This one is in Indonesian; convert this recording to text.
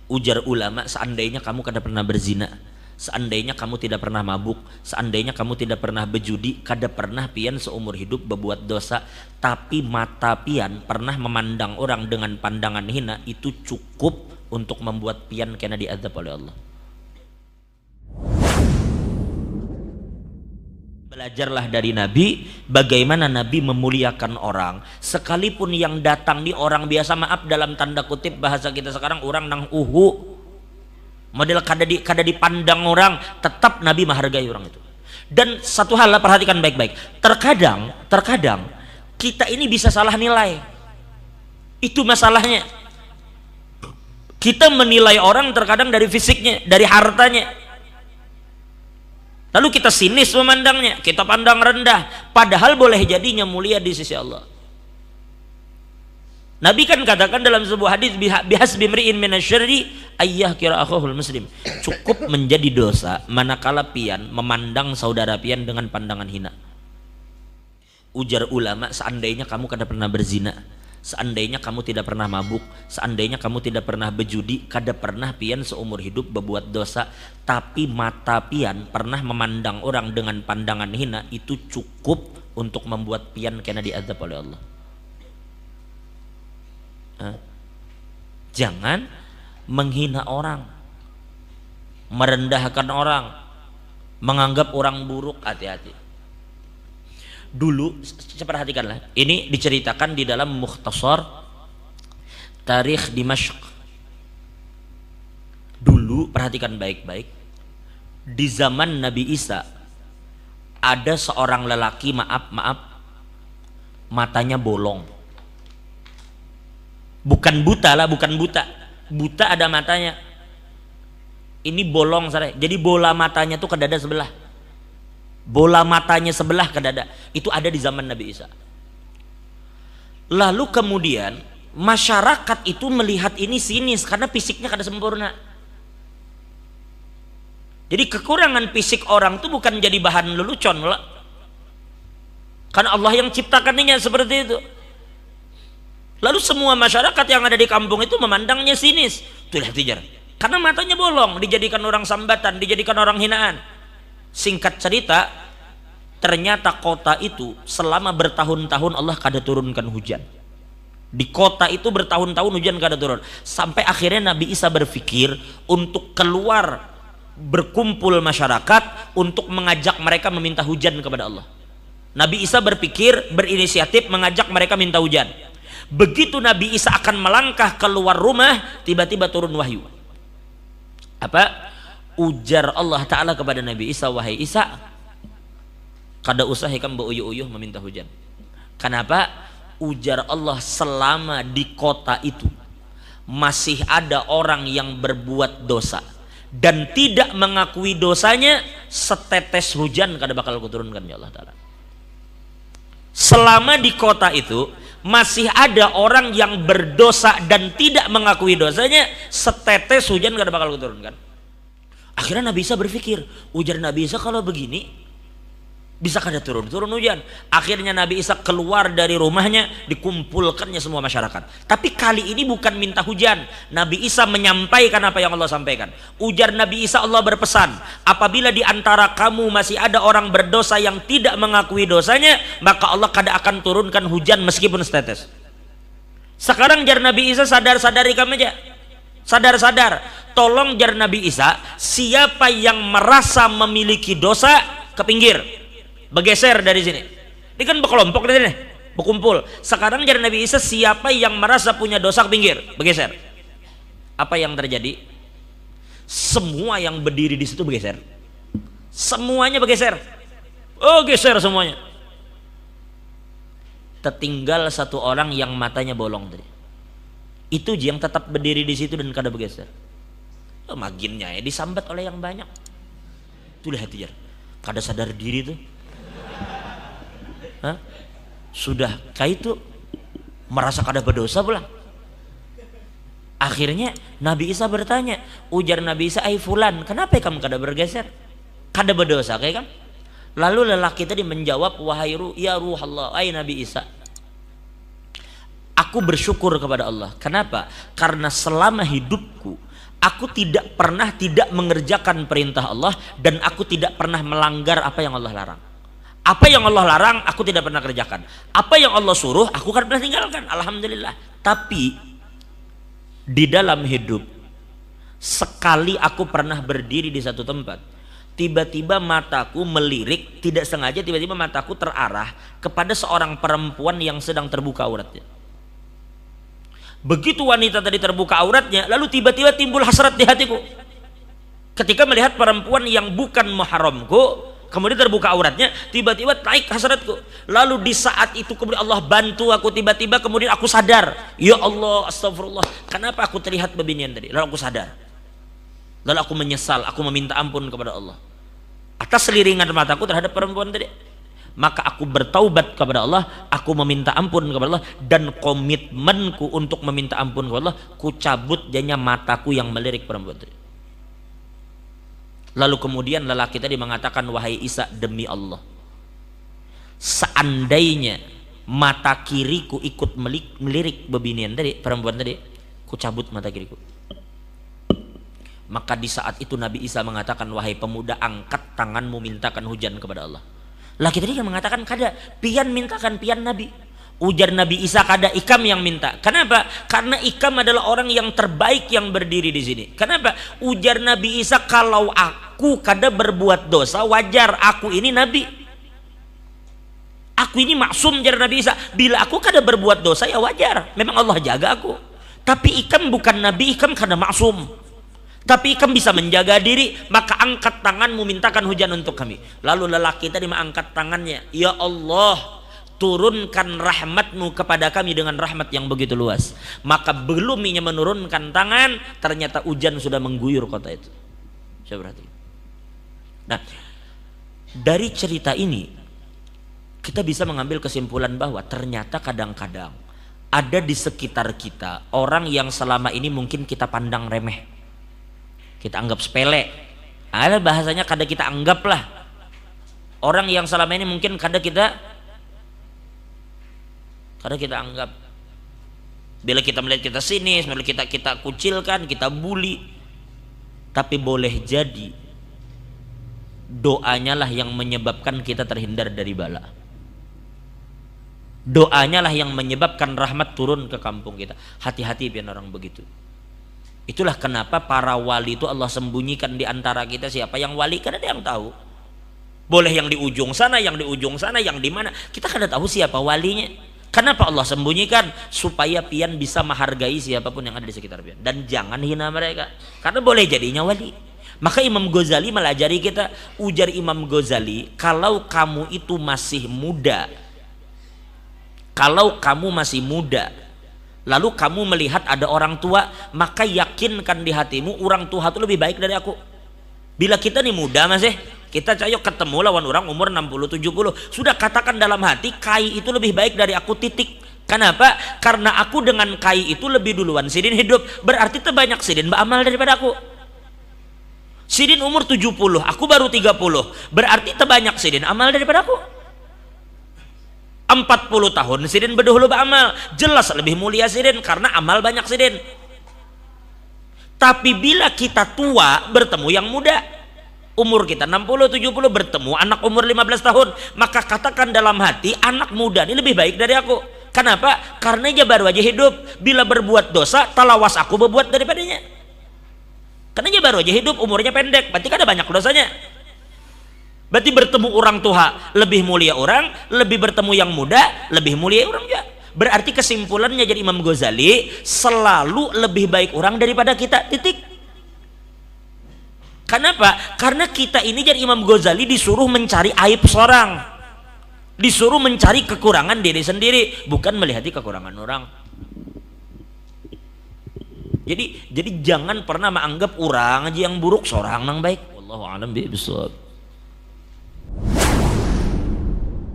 Ujar ulama, seandainya kamu kada pernah berzina, seandainya kamu tidak pernah mabuk, seandainya kamu tidak pernah bejudi, kada pernah pian seumur hidup berbuat dosa, tapi mata pian pernah memandang orang dengan pandangan hina, itu cukup untuk membuat pian kena diazab oleh Allah. Belajarlah dari Nabi, bagaimana Nabi memuliakan orang. Sekalipun yang datang di orang biasa, maaf dalam tanda kutip bahasa kita sekarang, orang nang model kada dipandang orang, tetap Nabi menghargai orang itu. Dan satu hal, perhatikan baik-baik, terkadang kita ini bisa salah nilai. Itu masalahnya. Kita menilai orang terkadang dari fisiknya, dari hartanya. Lalu kita sinis memandangnya, kita pandang rendah, padahal boleh jadinya mulia di sisi Allah. Nabi kan katakan dalam sebuah hadis, bihasbi mri'in minasyarri ayyah kira akhahul muslim. Cukup menjadi dosa manakala pian memandang saudara pian dengan pandangan hina. Ujar ulama, seandainya kamu kada pernah berzina, seandainya kamu tidak pernah mabuk, seandainya kamu tidak pernah bejudi, kada pernah pian seumur hidup berbuat dosa, tapi mata pian pernah memandang orang dengan pandangan hina, itu cukup untuk membuat pian kena diazab oleh Allah. Jangan menghina orang, merendahkan orang, menganggap orang buruk. Hati-hati. Dulu, perhatikanlah, ini diceritakan di dalam Mukhtasar Tarikh Dimashq. Dulu, perhatikan baik-baik, di zaman Nabi Isa ada seorang lelaki, maaf, matanya bolong. Bukan buta lah, bukan buta. Buta ada matanya. Ini bolong, jadi bola matanya tuh ke dada sebelah. Bola matanya sebelah ke dada. Itu ada di zaman Nabi Isa. Lalu kemudian masyarakat itu melihat ini sinis karena fisiknya kada sempurna. Jadi kekurangan fisik orang itu bukan jadi bahan lelucon lah. Karena Allah yang ciptakannya seperti itu. Lalu semua masyarakat yang ada di kampung itu memandangnya sinis. Itulah tijar. Karena matanya bolong, dijadikan orang sambatan, dijadikan orang hinaan. Singkat cerita, ternyata kota itu selama bertahun-tahun Allah kada turunkan hujan. Di kota itu bertahun-tahun hujan kada turun. Sampai akhirnya Nabi Isa berpikir untuk keluar, berkumpul masyarakat untuk mengajak mereka meminta hujan kepada Allah. Nabi Isa berpikir, berinisiatif mengajak mereka minta hujan. Begitu Nabi Isa akan melangkah keluar rumah, tiba-tiba turun wahyu. Apa? Ujar Allah Ta'ala kepada Nabi Isa, wahai Isa, kada usah ikam beuyuh-uyuh meminta hujan. Kenapa? Ujar Allah, selama di kota itu masih ada orang yang berbuat dosa dan tidak mengakui dosanya, setetes hujan kada bakal kuturunkan ya Allah Ta'ala. Selama di kota itu masih ada orang yang berdosa dan tidak mengakui dosanya, setetes hujan kada bakal kuturunkan. Akhirnya Nabi Isa berpikir, ujar Nabi Isa, kalau begini bisa kada turun hujan. Akhirnya Nabi Isa keluar dari rumahnya, dikumpulkannya semua masyarakat. Tapi kali ini bukan minta hujan, Nabi Isa menyampaikan apa yang Allah sampaikan. Ujar Nabi Isa, Allah berpesan, apabila di antara kamu masih ada orang berdosa yang tidak mengakui dosanya, maka Allah kada akan turunkan hujan meskipun setetes. Sekarang jar Nabi Isa, sadar-sadari kamu aja, sadar-sadar. Tolong jar Nabi Isa, siapa yang merasa memiliki dosa ke pinggir, bergeser dari sini. Ini kan berkelompok di sini, berkumpul. Sekarang jar Nabi Isa, siapa yang merasa punya dosa ke pinggir, bergeser. Apa yang terjadi? Semua yang berdiri di situ bergeser. Semuanya bergeser. Oh, geser semuanya. Tertinggal satu orang yang matanya bolong tadi. Itu yang tetap berdiri di situ dan kada bergeser. Maginnya ya disambat oleh yang banyak. Itulah hati jar, kada sadar diri tuh. Sudah kayak itu merasa kada berdosa pulang. Akhirnya Nabi Isa bertanya, ujar Nabi Isa, ai fulan, kenapa kamu kada bergeser? Kada berdosa kayak kan? Lalu lelaki tadi menjawab, wahai ya ruh Allah, ai Nabi Isa, aku bersyukur kepada Allah. Kenapa? Karena selama hidupku Aku tidak pernah tidak mengerjakan perintah Allah, dan aku tidak pernah melanggar apa yang Allah larang. Apa yang Allah larang aku tidak pernah kerjakan. Apa yang Allah suruh aku kan pernah tinggalkan. Alhamdulillah. Tapi di dalam hidup sekali aku pernah berdiri di satu tempat, tiba-tiba mataku melirik, tidak sengaja tiba-tiba mataku terarah kepada seorang perempuan yang sedang terbuka auratnya. Begitu wanita tadi terbuka auratnya, lalu tiba-tiba timbul hasrat di hatiku ketika melihat perempuan yang bukan mahramku, kemudian terbuka auratnya, tiba-tiba naik hasratku. Lalu di saat itu kemudian Allah bantu aku, tiba-tiba kemudian aku sadar, ya Allah, astagfirullah, kenapa aku terlihat beginian tadi? Lalu aku sadar, lalu aku menyesal, aku meminta ampun kepada Allah atas seliringan mataku terhadap perempuan tadi. Maka aku bertaubat kepada Allah, aku meminta ampun kepada Allah, dan komitmenku untuk meminta ampun kepada Allah, ku cabut jadinya mataku yang melirik perempuan tadi. Lalu kemudian lelaki tadi mengatakan, wahai Isa, demi Allah, seandainya mata kiriku ikut melirik bebinian tadi, perempuan tadi, ku cabut mata kiriku. Maka di saat itu Nabi Isa mengatakan, wahai pemuda, angkat tanganmu, mintakan hujan kepada Allah. Laki tadi yang mengatakan, kada pian mintakan, pian Nabi. Ujar Nabi Isa, kada ikam yang minta. Kenapa? Karena ikam adalah orang yang terbaik yang berdiri di sini. Kenapa? Ujar Nabi Isa, kalau aku kada berbuat dosa, wajar, aku ini Nabi, aku ini maksum. Jar Nabi Isa, bila aku kada berbuat dosa ya wajar, memang Allah jaga aku. Tapi ikam bukan Nabi, ikam kada maksum, tapi ikam bisa menjaga diri. Maka angkat tanganmu, mintakan hujan untuk kami. Lalu lelaki tadi mengangkat tangannya, ya Allah, turunkan rahmatmu kepada kami dengan rahmat yang begitu luas. Maka belum ia menurunkan tangan, ternyata hujan sudah mengguyur kota itu. Saya perhatikan. Nah, dari cerita ini kita bisa mengambil kesimpulan bahwa ternyata kadang-kadang ada di sekitar kita orang yang selama ini mungkin kita pandang remeh, kita anggap sepele. Ada bahasanya kada kita anggap lah. Orang yang selama ini mungkin kada kita anggap. Bila kita melihat kita sinis, bila kita kucilkan, kita bully. Tapi boleh jadi doanya lah yang menyebabkan kita terhindar dari bala. Doanya lah yang menyebabkan rahmat turun ke kampung kita. Hati-hati pian orang begitu. Itulah kenapa para wali itu Allah sembunyikan di antara kita. Siapa yang wali kan ada yang tahu. Boleh yang di ujung sana, yang di ujung sana, yang di mana, kita kan tahu siapa walinya. Kenapa Allah sembunyikan? Supaya pian bisa menghargai siapapun yang ada di sekitar pian, dan jangan hina mereka, karena boleh jadinya wali. Maka Imam Ghazali melajari kita. Ujar Imam Ghazali, kalau kamu itu masih muda, lalu kamu melihat ada orang tua, maka yakinkan di hatimu orang tua itu lebih baik dari aku. Bila kita nih muda masih, kita cayo ketemu lawan orang umur 60-70, sudah katakan dalam hati, kai itu lebih baik dari aku, titik. Kenapa? Karena aku dengan kai itu lebih duluan sidin hidup, berarti terbanyak sidin beramal daripada aku. Sidin umur 70, aku baru 30, berarti terbanyak sidin amal daripada aku. 40 tahun sidin berdahulu beramal, jelas lebih mulia sidin karena amal banyak sidin. Tapi bila kita tua bertemu yang muda, umur kita 60-70 bertemu anak umur 15 tahun, maka katakan dalam hati, anak muda ini lebih baik dari aku. Kenapa? Karena dia baru aja hidup. Bila berbuat dosa, talawas aku berbuat daripadanya. Karena dia baru aja hidup, umurnya pendek, berarti kan ada banyak dosanya. Berarti bertemu orang tua lebih mulia orang, lebih bertemu yang muda lebih mulia orang juga. Berarti kesimpulannya jadi Imam Ghazali, selalu lebih baik orang daripada kita, titik. Kenapa? Karena kita ini jadi Imam Ghazali disuruh mencari aib seorang, disuruh mencari kekurangan diri sendiri, bukan melihat kekurangan orang. Jadi jangan pernah menganggap orang aja yang buruk, seorang yang baik. Wallahu a'lam bishawab.